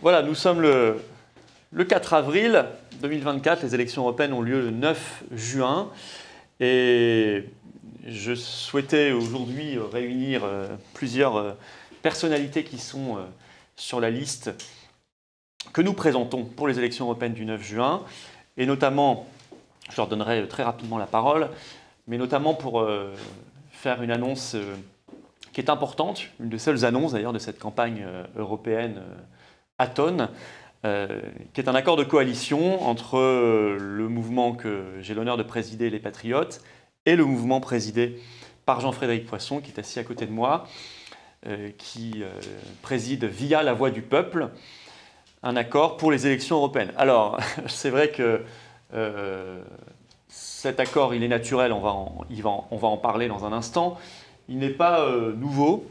Voilà, nous sommes le 4 avril 2024. Les élections européennes ont lieu le 9 juin. Et je souhaitais aujourd'hui réunir plusieurs personnalités qui sont sur la liste que nous présentons pour les élections européennes du 9 juin. Et notamment, je leur donnerai très rapidement la parole, mais notamment pour faire une annonce qui est importante, une des seules annonces d'ailleurs de cette campagne européenne Aton, qui est un accord de coalition entre le mouvement que j'ai l'honneur de présider, les Patriotes, et le mouvement présidé par Jean-Frédéric Poisson, qui est assis à côté de moi, qui préside via la Voix du Peuple un accord pour les élections européennes. Alors, c'est vrai que cet accord, il est naturel, on va en parler dans un instant. Il n'est pas nouveau,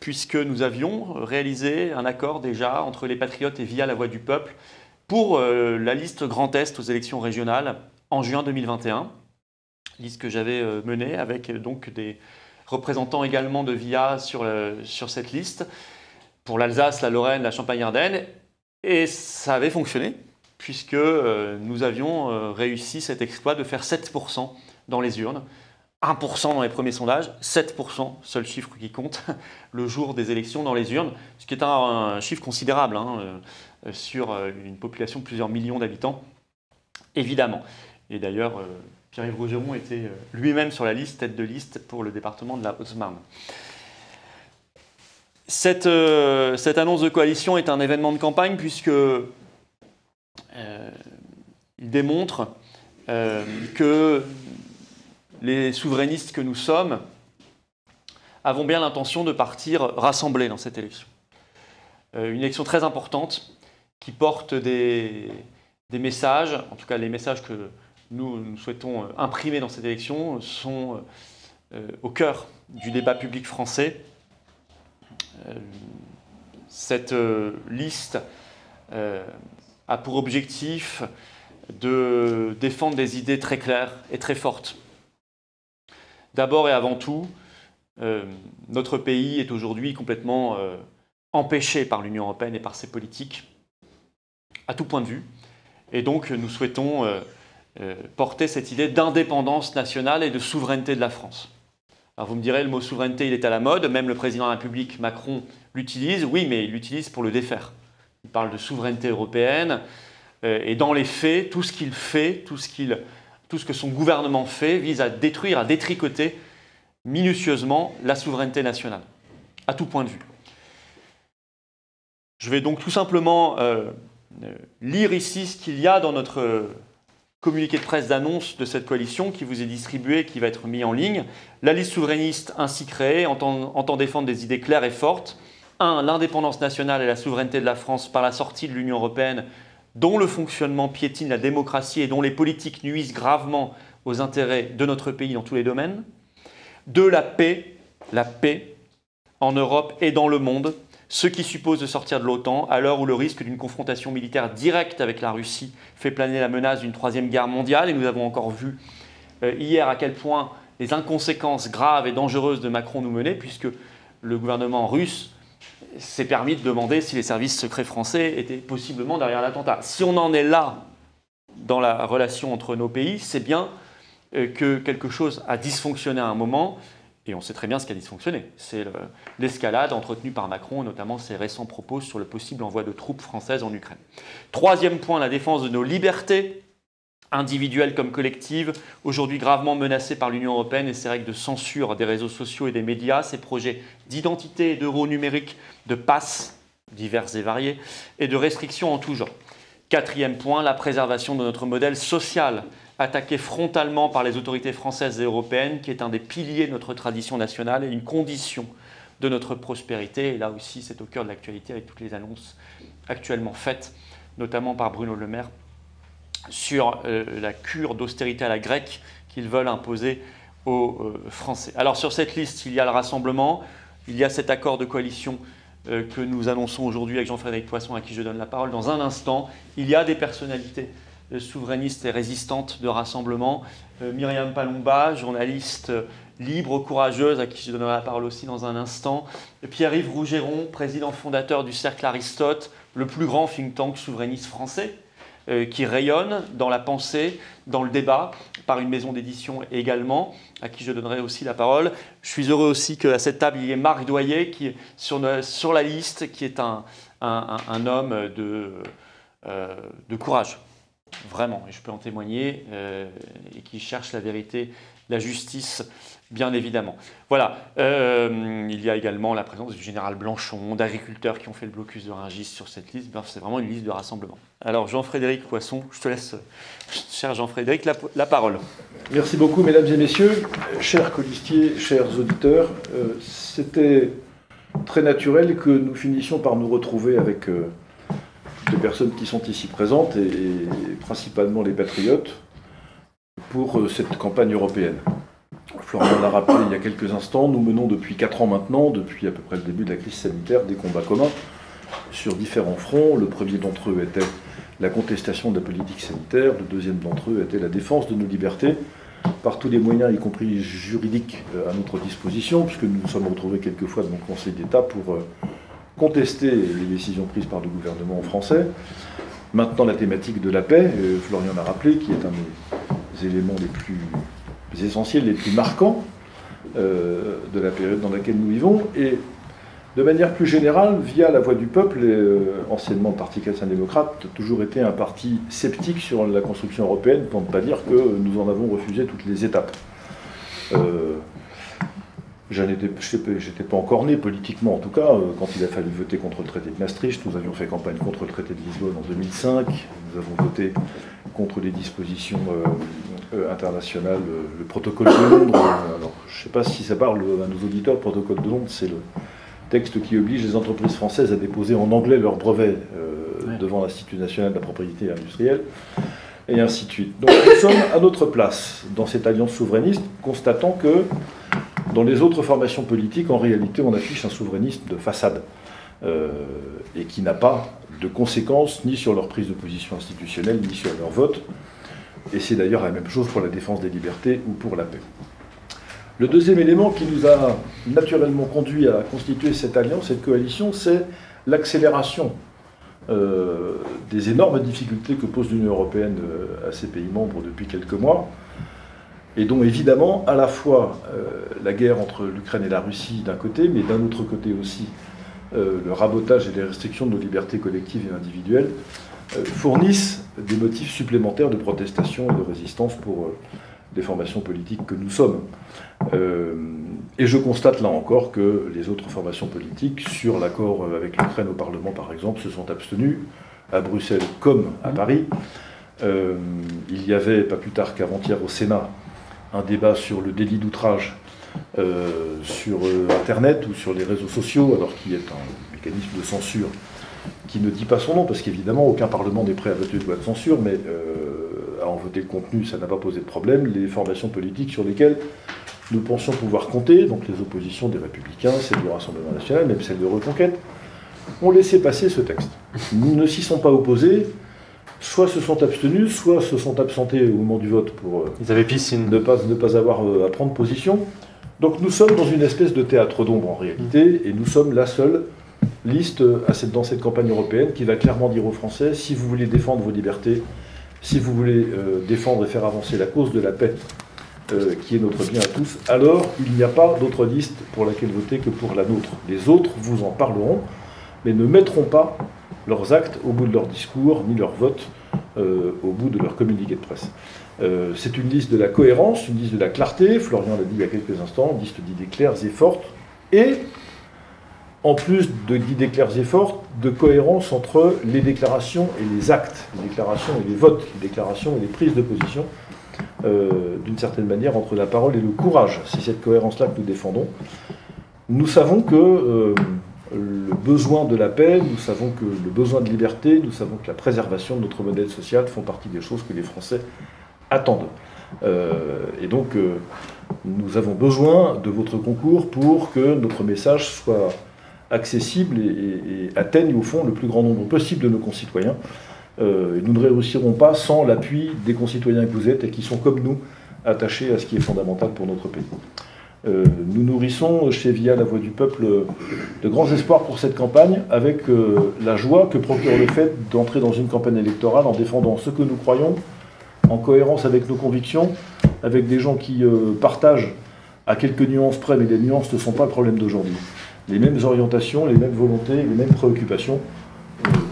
puisque nous avions réalisé un accord déjà entre les Patriotes et via la Voix du Peuple pour la liste Grand Est aux élections régionales en juin 2021. Liste que j'avais menée avec donc des représentants également de VIA sur cette liste, pour l'Alsace, la Lorraine, la Champagne-Ardenne. Et ça avait fonctionné, puisque nous avions réussi cet exploit de faire 7% dans les urnes, 1% dans les premiers sondages, 7%, seul chiffre qui compte, le jour des élections dans les urnes, ce qui est un chiffre considérable sur une population de plusieurs millions d'habitants, évidemment. Et d'ailleurs, Pierre-Yves Rougeron était lui-même sur la liste, tête de liste pour le département de la Haute-Marne. Cette annonce de coalition est un événement de campagne puisque il démontre que les souverainistes que nous sommes avons bien l'intention de partir rassemblés dans cette élection. Une élection très importante qui porte des messages, en tout cas les messages que nous souhaitons imprimer dans cette élection sont au cœur du débat public français. Cette liste a pour objectif de défendre des idées très claires et très fortes. D'abord et avant tout, notre pays est aujourd'hui complètement empêché par l'Union européenne et par ses politiques, à tout point de vue. Et donc nous souhaitons porter cette idée d'indépendance nationale et de souveraineté de la France. Alors vous me direz, le mot souveraineté, il est à la mode, même le président de la République, Macron, l'utilise. Oui, mais il l'utilise pour le défaire. Il parle de souveraineté européenne, et dans les faits, tout ce qu'il fait, tout ce que son gouvernement fait, vise à détruire, à détricoter minutieusement la souveraineté nationale, à tout point de vue. Je vais donc tout simplement lire ici ce qu'il y a dans notre communiqué de presse d'annonce de cette coalition qui vous est distribué, qui va être mis en ligne. La liste souverainiste ainsi créée entend défendre des idées claires et fortes. 1. L'indépendance nationale et la souveraineté de la France par la sortie de l'Union européenne, dont le fonctionnement piétine la démocratie et dont les politiques nuisent gravement aux intérêts de notre pays dans tous les domaines. 2. La paix en Europe et dans le monde, ce qui suppose de sortir de l'OTAN à l'heure où le risque d'une confrontation militaire directe avec la Russie fait planer la menace d'une troisième guerre mondiale. Et nous avons encore vu hier à quel point les inconséquences graves et dangereuses de Macron nous menaient, puisque le gouvernement russe s'est permis de demander si les services secrets français étaient possiblement derrière l'attentat. Si on en est là dans la relation entre nos pays, c'est bien que quelque chose a dysfonctionné à un moment. Et on sait très bien ce qui a dysfonctionné. C'est l'escalade entretenue par Macron, notamment ses récents propos sur le possible envoi de troupes françaises en Ukraine. Troisième point, la défense de nos libertés, individuelles comme collectives, aujourd'hui gravement menacées par l'Union européenne et ses règles de censure des réseaux sociaux et des médias, ses projets d'identité et d'euro numérique, de passes diverses et variées, et de restrictions en tout genre. Quatrième point, la préservation de notre modèle social, attaqué frontalement par les autorités françaises et européennes, qui est un des piliers de notre tradition nationale et une condition de notre prospérité. Et là aussi, c'est au cœur de l'actualité avec toutes les annonces actuellement faites, notamment par Bruno Le Maire, sur la cure d'austérité à la grecque qu'ils veulent imposer aux Français. Alors sur cette liste, il y a le rassemblement, il y a cet accord de coalition que nous annonçons aujourd'hui avec Jean-Frédéric Poisson, à qui je donne la parole dans un instant. Il y a des personnalités souverainiste et résistante de rassemblement, Myriam Palomba, journaliste libre, courageuse, à qui je donnerai la parole aussi dans un instant. Pierre-Yves Rougeron, président fondateur du Cercle Aristote, le plus grand think tank souverainiste français, qui rayonne dans la pensée, dans le débat, par une maison d'édition également, à qui je donnerai aussi la parole. Je suis heureux aussi qu'à cette table, il y ait Marc Doyer, qui est sur la liste, qui est un homme de courage, vraiment, et je peux en témoigner, et qui cherche la vérité, la justice, bien évidemment. Voilà, il y a également la présence du général Blanchon, d'agriculteurs qui ont fait le blocus de Rungis sur cette liste. C'est vraiment une liste de rassemblement. Alors Jean-Frédéric Poisson, je te laisse, cher Jean-Frédéric, la parole. Merci beaucoup, mesdames et messieurs, chers colistiers, chers auditeurs. C'était très naturel que nous finissions par nous retrouver avec les personnes qui sont ici présentes, et principalement les patriotes, pour cette campagne européenne. Florian l'a rappelé il y a quelques instants, nous menons depuis 4 ans maintenant, depuis à peu près le début de la crise sanitaire, des combats communs sur différents fronts. Le premier d'entre eux était la contestation de la politique sanitaire, le deuxième d'entre eux était la défense de nos libertés, par tous les moyens, y compris juridiques, à notre disposition, puisque nous nous sommes retrouvés quelquefois devant le Conseil d'État pour contester les décisions prises par le gouvernement français. Maintenant, la thématique de la paix, Florian l'a rappelé, qui est un des éléments les plus essentiels, les plus marquants de la période dans laquelle nous vivons, et de manière plus générale, via la voix du peuple, anciennement le Parti chrétien-démocrate a toujours été un parti sceptique sur la construction européenne, pour ne pas dire que nous en avons refusé toutes les étapes. Je n'étais pas encore né politiquement, en tout cas, quand il a fallu voter contre le traité de Maastricht. Nous avions fait campagne contre le traité de Lisbonne en 2005. Nous avons voté contre les dispositions internationales, le protocole de Londres. Alors, je ne sais pas si ça parle à nos auditeurs. Le protocole de Londres, c'est le texte qui oblige les entreprises françaises à déposer en anglais leurs brevets devant l'Institut national de la propriété industrielle, et ainsi de suite. Donc nous sommes à notre place dans cette alliance souverainiste, constatant que dans les autres formations politiques, en réalité, on affiche un souverainisme de façade, et qui n'a pas de conséquences ni sur leur prise de position institutionnelle, ni sur leur vote. Et c'est d'ailleurs la même chose pour la défense des libertés ou pour la paix. Le deuxième élément qui nous a naturellement conduit à constituer cette alliance, cette coalition, c'est l'accélération des énormes difficultés que pose l'Union européenne à ses pays membres depuis quelques mois, et dont évidemment à la fois la guerre entre l'Ukraine et la Russie d'un côté, mais d'un autre côté aussi le rabotage et les restrictions de nos libertés collectives et individuelles fournissent des motifs supplémentaires de protestation et de résistance pour les formations politiques que nous sommes. Et je constate là encore que les autres formations politiques, sur l'accord avec l'Ukraine au Parlement par exemple, se sont abstenues, à Bruxelles comme à Paris. Il y avait, pas plus tard qu'avant-hier au Sénat, un débat sur le délit d'outrage sur Internet ou sur les réseaux sociaux, alors qu'il y a un mécanisme de censure qui ne dit pas son nom, parce qu'évidemment aucun Parlement n'est prêt à voter une loi de censure, mais à en voter le contenu, ça n'a pas posé de problème. Les formations politiques sur lesquelles nous pensions pouvoir compter, donc les oppositions des Républicains, celles du Rassemblement National, même celles de Reconquête, ont laissé passer ce texte. Nous ne s'y sont pas opposés, soit se sont abstenus, soit se sont absentés au moment du vote pour ils avaient piscine. ne pas avoir à prendre position. Donc nous sommes dans une espèce de théâtre d'ombre en réalité, et nous sommes la seule liste dans cette campagne européenne qui va clairement dire aux Français, si vous voulez défendre vos libertés, si vous voulez défendre et faire avancer la cause de la paix, qui est notre bien à tous, alors il n'y a pas d'autre liste pour laquelle voter que pour la nôtre. Les autres vous en parleront, mais ne mettront pas leurs actes au bout de leur discours, ni leur vote au bout de leur communiqué de presse. C'est une liste de la cohérence, une liste de la clarté, Florian l'a dit il y a quelques instants, une liste d'idées claires et fortes, et en plus d'idées claires et fortes, de cohérence entre les déclarations et les actes, les déclarations et les votes, les déclarations et les prises de position, d'une certaine manière, entre la parole et le courage. C'est cette cohérence-là que nous défendons. Nous savons que le besoin de la paix, nous savons que le besoin de liberté, nous savons que la préservation de notre modèle social font partie des choses que les Français attendent. Et donc, nous avons besoin de votre concours pour que notre message soit accessible et atteigne au fond le plus grand nombre possible de nos concitoyens. Et nous ne réussirons pas sans l'appui des concitoyens que vous êtes et qui sont comme nous attachés à ce qui est fondamental pour notre pays. nous nourrissons chez VIA La Voix du Peuple de grands espoirs pour cette campagne, avec la joie que procure le fait d'entrer dans une campagne électorale en défendant ce que nous croyons, en cohérence avec nos convictions, avec des gens qui partagent à quelques nuances près, mais les nuances ne sont pas le problème d'aujourd'hui. Les mêmes orientations, les mêmes volontés, les mêmes préoccupations.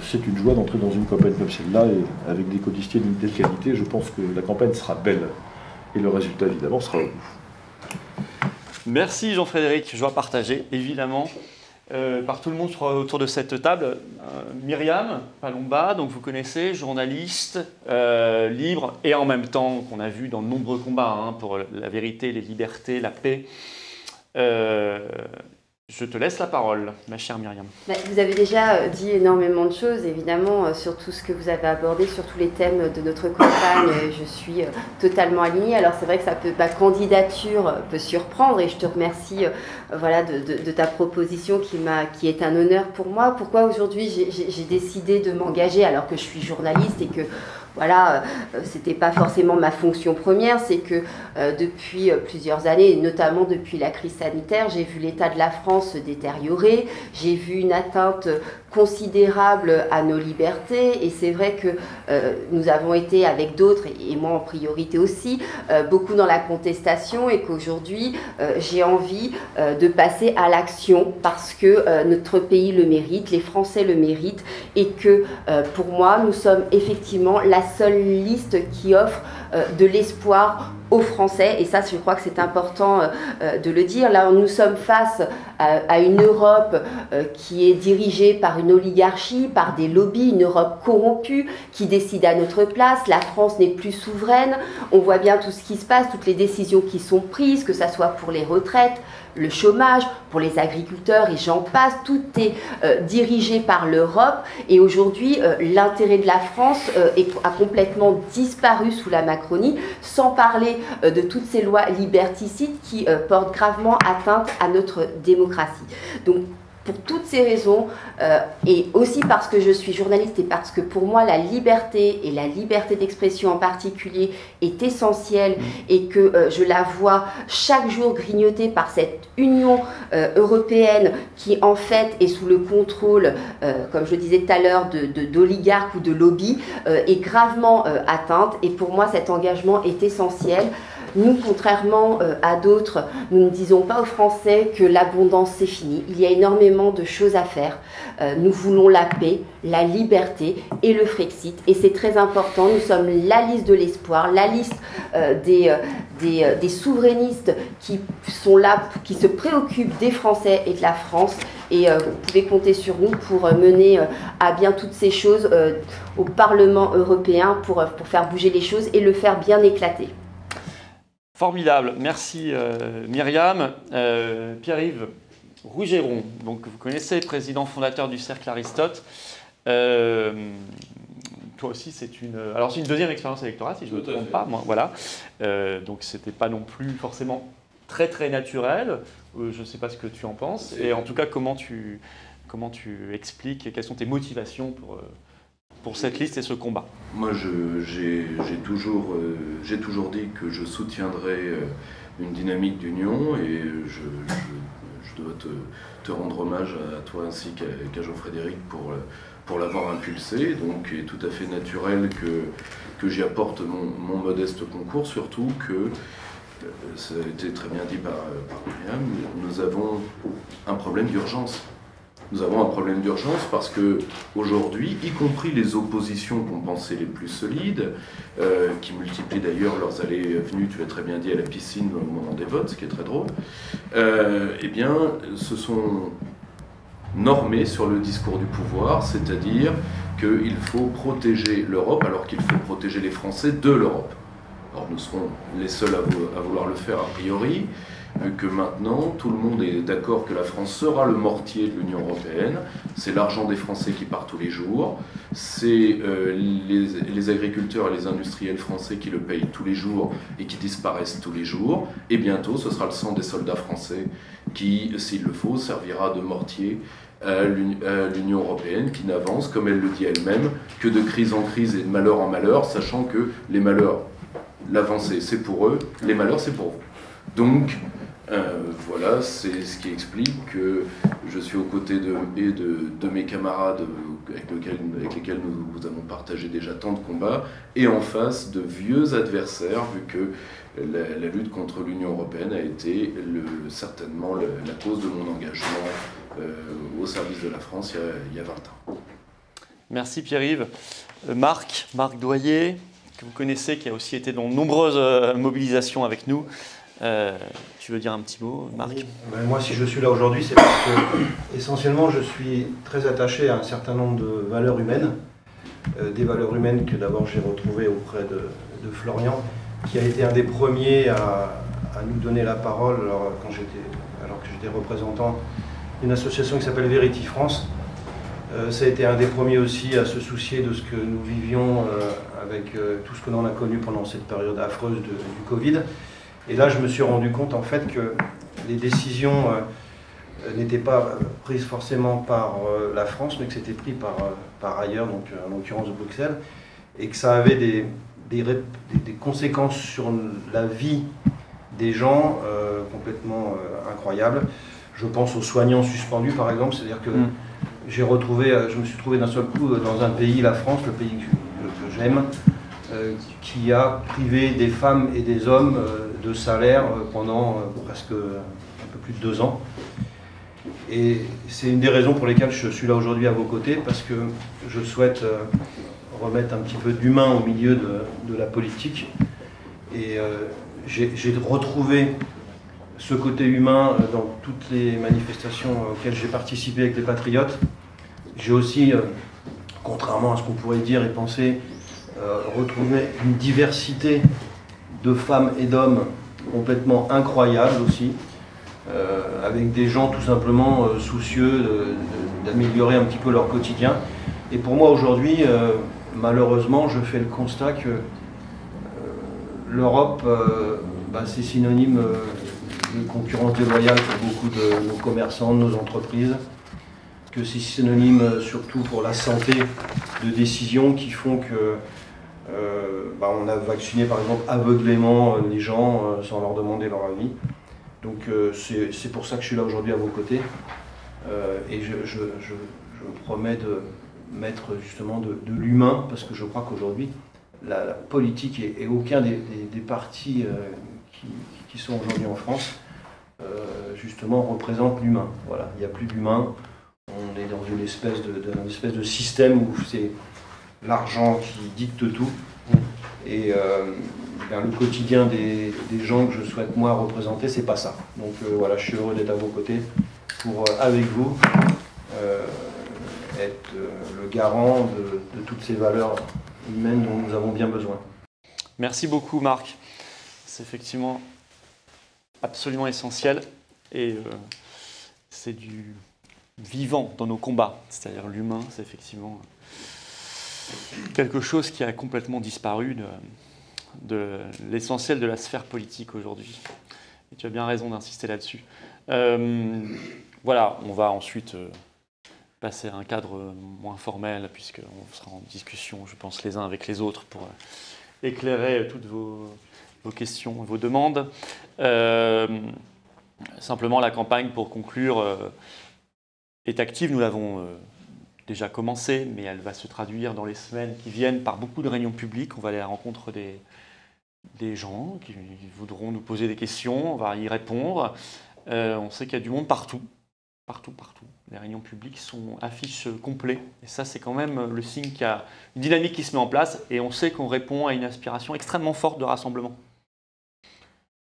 C'est une joie d'entrer dans une campagne comme celle-là, et avec des codiciers d'une telle qualité, je pense que la campagne sera belle. Et le résultat, évidemment, sera au bout. Merci Jean-Frédéric, joie partagée, évidemment, par tout le monde autour de cette table. Myriam Palomba, donc vous connaissez, journaliste, libre, et en même temps, qu'on a vu dans de nombreux combats pour la vérité, les libertés, la paix. Je te laisse la parole, ma chère Myriam. Vous avez déjà dit énormément de choses, évidemment, sur tout ce que vous avez abordé, sur tous les thèmes de notre campagne. Je suis totalement alignée. Alors c'est vrai que ma candidature peut surprendre, et je te remercie voilà, de ta proposition qui est un honneur pour moi. Pourquoi aujourd'hui j'ai décidé de m'engager alors que je suis journaliste et que voilà, c'était pas forcément ma fonction première, c'est que depuis plusieurs années, et notamment depuis la crise sanitaire, j'ai vu l'état de la France se détériorer, j'ai vu une atteinte considérable à nos libertés, et c'est vrai que nous avons été avec d'autres, et moi en priorité aussi, beaucoup dans la contestation, et qu'aujourd'hui j'ai envie de passer à l'action parce que notre pays le mérite, les Français le méritent, et que pour moi nous sommes effectivement la seule liste qui offre de l'espoir aux Français, et ça je crois que c'est important de le dire. Là nous sommes face à une Europe qui est dirigée par une oligarchie, par des lobbies, une Europe corrompue qui décide à notre place. La France n'est plus souveraine, on voit bien tout ce qui se passe, toutes les décisions qui sont prises, que ça soit pour les retraites, le chômage, pour les agriculteurs, et j'en passe, tout est dirigé par l'Europe, et aujourd'hui l'intérêt de la France a complètement disparu sous la Macronie, sans parler de toutes ces lois liberticides qui portent gravement atteinte à notre démocratie. Donc pour toutes ces raisons, et aussi parce que je suis journaliste et parce que pour moi la liberté, et la liberté d'expression en particulier, est essentielle, et que je la vois chaque jour grignotée par cette Union européenne qui en fait est sous le contrôle, comme je disais tout à l'heure, d'oligarques ou de lobbies, est gravement atteinte, et pour moi cet engagement est essentiel. Nous, contrairement à d'autres, nous ne disons pas aux Français que l'abondance c'est fini. Il y a énormément de choses à faire. Nous voulons la paix, la liberté et le Frexit. Et c'est très important. Nous sommes la liste de l'espoir, la liste des souverainistes qui sont là, qui se préoccupent des Français et de la France. Et vous pouvez compter sur nous pour mener à bien toutes ces choses au Parlement européen pour faire bouger les choses et le faire bien éclater. Formidable, merci Myriam. Pierre-Yves Rougeron, donc vous connaissez, président fondateur du Cercle Aristote. Toi aussi, c'est une deuxième expérience électorale, si je ne me trompe pas. Moi, voilà. Donc c'était pas non plus forcément très très naturel. Je ne sais pas ce que tu en penses. Et en tout cas, comment tu expliques, quelles sont tes motivations pour cette liste et ce combat? Moi, j'ai toujours dit que je soutiendrais une dynamique d'union, et je dois te rendre hommage à toi ainsi qu'à Jean-Frédéric pour l'avoir impulsé. Donc, il est tout à fait naturel que j'y apporte mon modeste concours, surtout que, ça a été très bien dit par Myriam, nous avons un problème d'urgence. Nous avons un problème d'urgence parce que aujourd'hui, y compris les oppositions qu'on pensait les plus solides, qui multiplient d'ailleurs leurs allées et venues, tu l'as très bien dit, à la piscine au moment des votes, ce qui est très drôle, eh bien, se sont normés sur le discours du pouvoir, c'est-à-dire qu'il faut protéger l'Europe alors qu'il faut protéger les Français de l'Europe. Alors nous serons les seuls à vouloir le faire a priori, que maintenant tout le monde est d'accord que la France sera le mortier de l'Union européenne. C'est l'argent des Français qui part tous les jours, c'est les agriculteurs et les industriels français qui le payent tous les jours et qui disparaissent tous les jours, et bientôt ce sera le sang des soldats français qui, s'il le faut, servira de mortier à l'Union européenne, qui n'avance, comme elle le dit elle-même, que de crise en crise et de malheur en malheur, sachant que les malheurs, l'avancée c'est pour eux, les malheurs c'est pour vous. Donc Voilà, c'est ce qui explique que je suis aux côtés de mes camarades avec lesquels nous avons partagé déjà tant de combats, et en face de vieux adversaires, vu que la lutte contre l'Union européenne a été certainement la cause de mon engagement au service de la France il y a 20 ans. Merci Pierre-Yves. Marc Doyer, que vous connaissez, qui a aussi été dans de nombreuses mobilisations avec nous. Tu veux dire un petit mot, Marc? Oui. Moi, si je suis là aujourd'hui, c'est parce que, essentiellement, je suis très attaché à un certain nombre de valeurs humaines. Des valeurs humaines que d'abord j'ai retrouvées auprès de Florian, qui a été un des premiers à nous donner la parole alors que j'étais représentant d'une association qui s'appelle Verity France. Ça a été un des premiers aussi à se soucier de ce que nous vivions avec tout ce que l'on a connu pendant cette période affreuse du Covid. Et là, je me suis rendu compte en fait que les décisions n'étaient pas prises forcément par la France, mais que c'était pris par ailleurs, donc en l'occurrence de Bruxelles, et que ça avait des conséquences sur la vie des gens complètement incroyables. Je pense aux soignants suspendus, par exemple, c'est-à-dire que je me suis trouvé d'un seul coup dans un pays, la France, le pays que j'aime, qui a privé des femmes et des hommes de salaire pendant presque un peu plus de 2 ans. Et c'est une des raisons pour lesquelles je suis là aujourd'hui à vos côtés, parce que je souhaite remettre un petit peu d'humain au milieu de la politique. Et j'ai retrouvé ce côté humain dans toutes les manifestations auxquelles j'ai participé avec les Patriotes. J'ai aussi, contrairement à ce qu'on pourrait dire et penser, retrouvé une diversité de femmes et d'hommes complètement incroyable aussi, avec des gens tout simplement soucieux d'améliorer un petit peu leur quotidien. Et pour moi aujourd'hui, malheureusement, je fais le constat que l'Europe, c'est synonyme de concurrence déloyale pour beaucoup de nos commerçants, de nos entreprises, que c'est synonyme surtout pour la santé de décisions qui font que on a vacciné par exemple aveuglément les gens sans leur demander leur avis. Donc c'est pour ça que je suis là aujourd'hui à vos côtés. Et je promets de mettre justement de l'humain, parce que je crois qu'aujourd'hui la politique et aucun des partis qui sont aujourd'hui en France justement représente l'humain. Voilà, il n'y a plus d'humain. On est dans une espèce de système où c'est l'argent qui dicte tout. Et le quotidien des gens que je souhaite moi représenter, c'est pas ça. Donc voilà, je suis heureux d'être à vos côtés pour, avec vous, être le garant de toutes ces valeurs humaines dont nous avons bien besoin. Merci beaucoup Marc. C'est effectivement absolument essentiel et c'est du vivant dans nos combats. C'est-à-dire l'humain, c'est effectivement quelque chose qui a complètement disparu de l'essentiel de la sphère politique aujourd'hui. Et tu as bien raison d'insister là-dessus. Voilà, on va ensuite passer à un cadre moins formel, puisqu'on sera en discussion, je pense, les uns avec les autres pour éclairer toutes vos questions, vos demandes. Simplement, la campagne, pour conclure, est active. Nous l'avons déjà commencé, mais elle va se traduire dans les semaines qui viennent par beaucoup de réunions publiques. On va aller à la rencontre des gens qui voudront nous poser des questions, on va y répondre. On sait qu'il y a du monde partout. Les réunions publiques affichent complet. Et ça, c'est quand même le signe qu'il y a une dynamique qui se met en place. Et on sait qu'on répond à une aspiration extrêmement forte de rassemblement.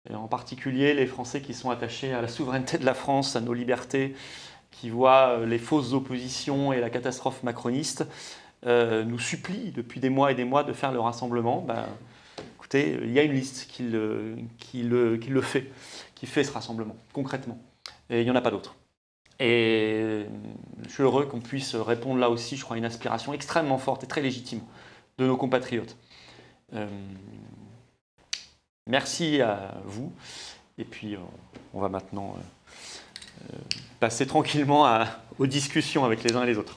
Et en particulier, les Français qui sont attachés à la souveraineté de la France, à nos libertés, qui voient les fausses oppositions et la catastrophe macroniste, nous supplient depuis des mois et des mois de faire le rassemblement. Écoutez, il y a une liste qui fait ce rassemblement, concrètement. Et il n'y en a pas d'autre. Et je suis heureux qu'on puisse répondre là aussi, je crois, à une aspiration extrêmement forte et très légitime de nos compatriotes. Merci à vous. Et puis, on va maintenant passer tranquillement aux discussions avec les uns et les autres.